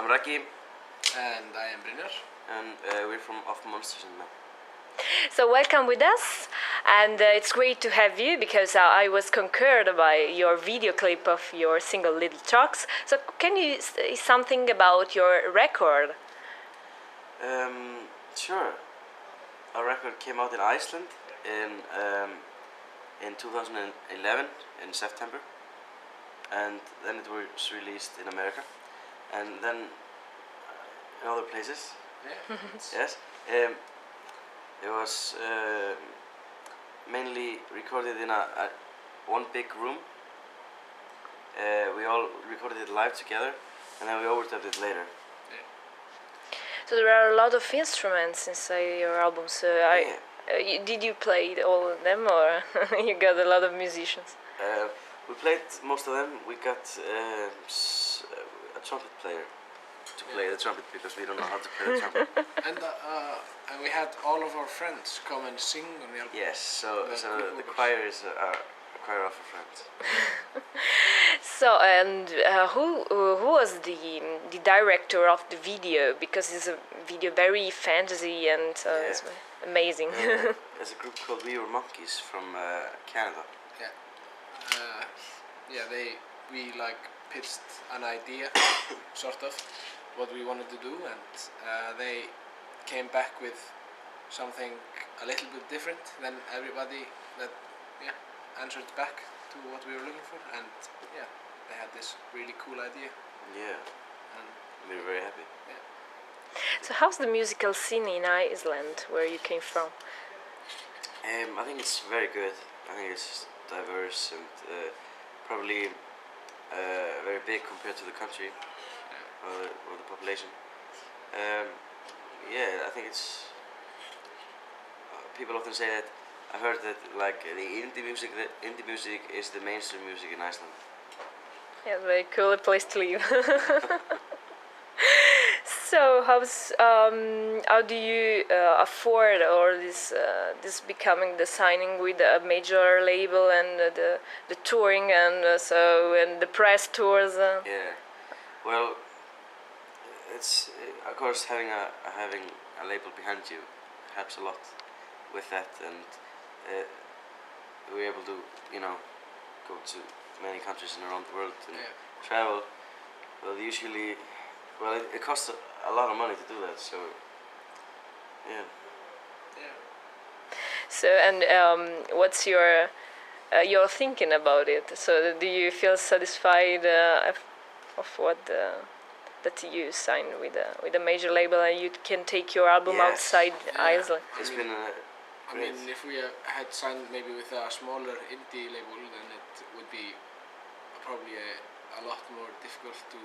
Raggi. And I am Brynjar. And we're from Off Monsters and Men. So welcome with us, and it's great to have you because I was concurred by your video clip of your single Little Trucks. So can you say something about your record? Sure. Our record came out in Iceland in 2011 in September, and then it was released in America, and then in other places. Yeah. Yes. It was mainly recorded in a one big room. We all recorded it live together, and then we overdubbed it later. So there are a lot of instruments inside your album. So did you play all of them, or you got a lot of musicians? We played most of them. We got a trumpet player to play the trumpet because we don't know how to play the trumpet. And we had all of our friends come and sing on the album. Yes, so the choir is a choir of our friends. So and who was the director of the video? Because it's a video very fantasy and it's amazing. There's a group called We Were Monkeys from Canada. We like pitched an idea, sort of, what we wanted to do, and they came back with something a little bit different than everybody that answered back to what we were looking for, and they had this really cool idea. Yeah, and we were very happy. Yeah. So how's the musical scene in Iceland, where you came from? I think it's very good. I think it's diverse and probably very big compared to the country or the population. I think it's. People often say that. I've heard that like the indie music is the mainstream music in Iceland. Yeah, very cool place to live. So how do you afford all this becoming the signing with a major label and the touring and and the press tours? Yeah, well, it's of course having a label behind you helps a lot with that, and we're able to go to many countries and around the world and travel. Well, usually, it costs a lot of money to do that, so yeah. So and what's your thinking about it? So do you feel satisfied of what that you signed with a major label and you can take your album outside Iceland? It's been great. I mean, if we had signed maybe with a smaller indie label, then it would be probably a lot more difficult to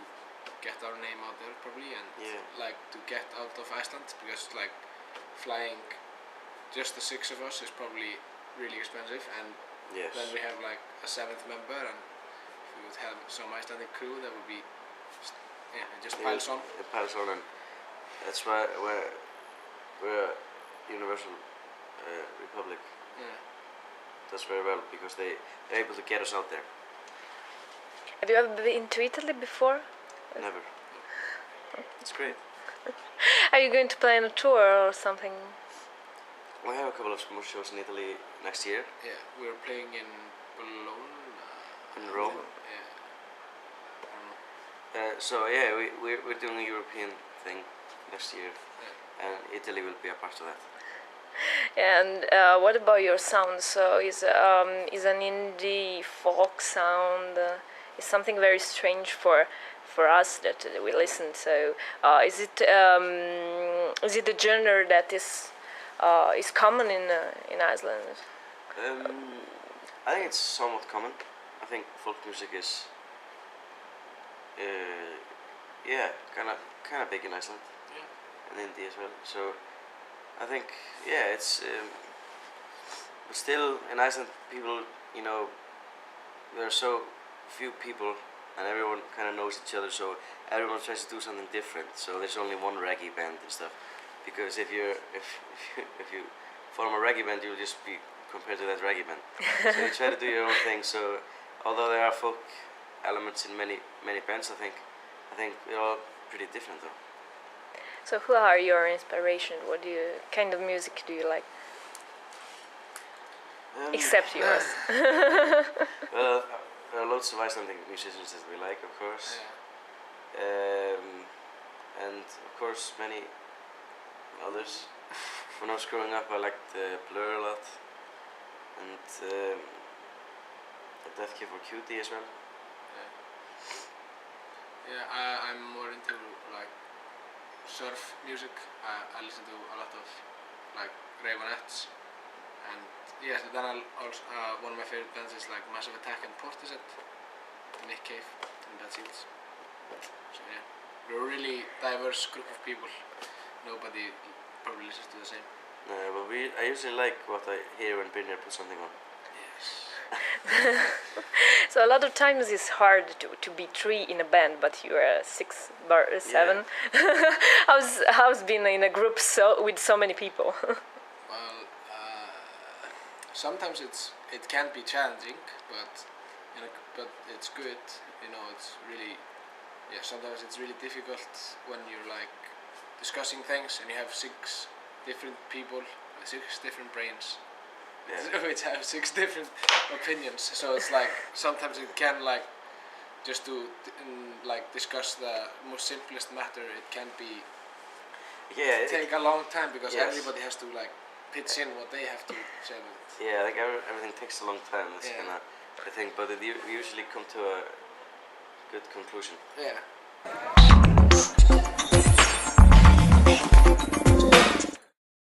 get our name out there, probably, and like to get out of Iceland, because like flying just the 6 of us is probably really expensive, and then we have like a 7th member, and if we would have some Icelandic crew, that would be it just piles on. It piles on, and that's why we're a universal republic. Does very well because they're able to get us out there. Have you ever been to Italy before? Never. It's great. Are you going to play on a tour or something? We have a couple of more shows in Italy next year. Yeah, we're playing in Bologna. In Rome. We're doing a European thing next year, and Italy will be a part of that. And what about your sound? So is an indie folk sound? Is something very strange for us that we listen. So is it a genre that is common in Iceland? I think it's somewhat common. I think folk music is kind of big in Iceland and India as well. So I think it's but still in Iceland people there are so few people and everyone kind of knows each other, so everyone tries to do something different. So there's only one reggae band and stuff, because if you form a reggae band, you'll just be compared to that reggae band. So you try to do your own thing. So although there are folk elements in many bands, I think we're all pretty different though. So who are your inspiration? What kind of music do you like? Except yours. Well, there are lots of Icelandic musicians that we like, of course. Yeah. And of course many others. When I was growing up, I liked Blur a lot, and Death Cab for Cutie as well. Yeah, I'm more into like surf music. I listen to a lot of like Ravenettes, and yes, then I'll also one of my favorite bands is like Massive Attack and Portishead, Nick Cave, and Bad Seeds. So yeah, we're a really diverse group of people. Nobody probably listens to the same. But I usually like what I hear when Brynjar puts something on. Yes. So a lot of times it's hard to be three in a band, but you are 6 or 7. Yeah. how's been in a group with so many people? Well, sometimes it can be challenging, but it's good. You know, it's really sometimes it's really difficult when you're like discussing things and you have 6 different people, 6 different brains. Yeah. Which have 6 different opinions, so it's like sometimes it can like just to like discuss the most simplest matter. It can be take a long time because everybody has to like pitch in what they have to say. Yeah, I think everything takes a long time. That's kind of the thing, but we usually come to a good conclusion. Yeah.